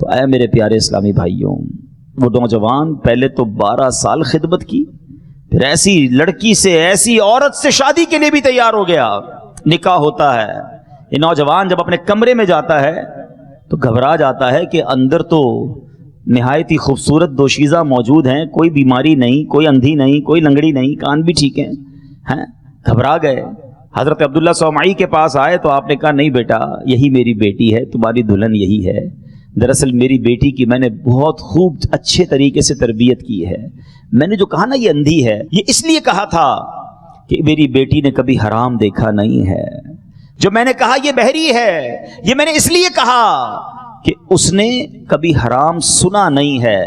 تو اے میرے پیارے اسلامی بھائیوں، وہ نوجوان پہلے تو 12 سال خدمت کی، پھر ایسی لڑکی سے، ایسی عورت سے شادی کے لیے بھی تیار ہو گیا، نکاح ہوتا ہے۔ یہ نوجوان جب اپنے کمرے میں جاتا ہے تو گھبرا جاتا ہے کہ اندر تو نہایت ہی خوبصورت دوشیزہ موجود ہیں، کوئی بیماری نہیں، کوئی اندھی نہیں، کوئی لنگڑی نہیں، کان بھی ٹھیک ہیں۔ گھبرا گئے، حضرت عبداللہ صومعی کے پاس آئے تو آپ نے کہا نہیں بیٹا، یہی میری بیٹی ہے، تمہاری دلہن یہی ہے۔ دراصل میری بیٹی کی میں نے بہت خوب اچھے طریقے سے تربیت کی ہے، میں نے جو کہا نا یہ اندھی ہے، یہ اس لیے کہا تھا کہ میری بیٹی نے کبھی حرام دیکھا نہیں ہے۔ جو میں نے کہا یہ بہری ہے، یہ میں نے اس لیے کہا کہ اس نے کبھی حرام سنا نہیں ہے۔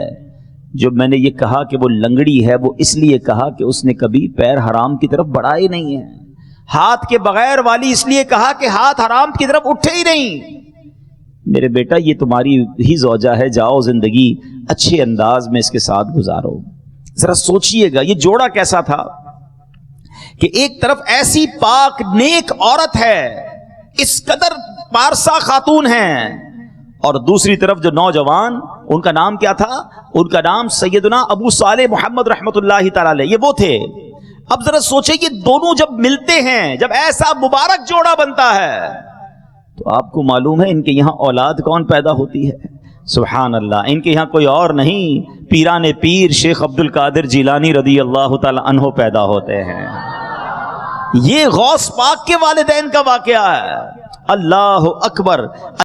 جو میں نے یہ کہا کہ وہ لنگڑی ہے، وہ اس لیے کہا کہ اس نے کبھی پیر حرام کی طرف بڑھائے نہیں ہے۔ ہاتھ کے بغیر والی اس لیے کہا کہ ہاتھ حرام کی طرف اٹھے ہی نہیں۔ میرے بیٹا یہ تمہاری ہی زوجہ ہے، جاؤ زندگی اچھے انداز میں اس کے ساتھ گزارو۔ ذرا سوچئے گا یہ جوڑا کیسا تھا کہ ایک طرف ایسی پاک نیک عورت ہے، اس قدر پارسا خاتون ہیں، اور دوسری طرف جو نوجوان، ان کا نام کیا تھا؟ ان کا نام سیدنا ابو صالح محمد رحمت اللہ تعالی علیہ، یہ وہ تھے۔ اب ذرا سوچیں یہ دونوں جب ملتے ہیں، جب ایسا مبارک جوڑا بنتا ہے، تو آپ کو معلوم ہے ان کے یہاں اولاد کون پیدا ہوتی ہے؟ سبحان اللہ، ان کے یہاں کوئی اور نہیں، پیران پیر شیخ عبد القادر جیلانی رضی اللہ تعالی عنہ پیدا ہوتے ہیں۔ یہ غوث پاک کے والدین کا واقعہ ہے۔ اللہ اکبر۔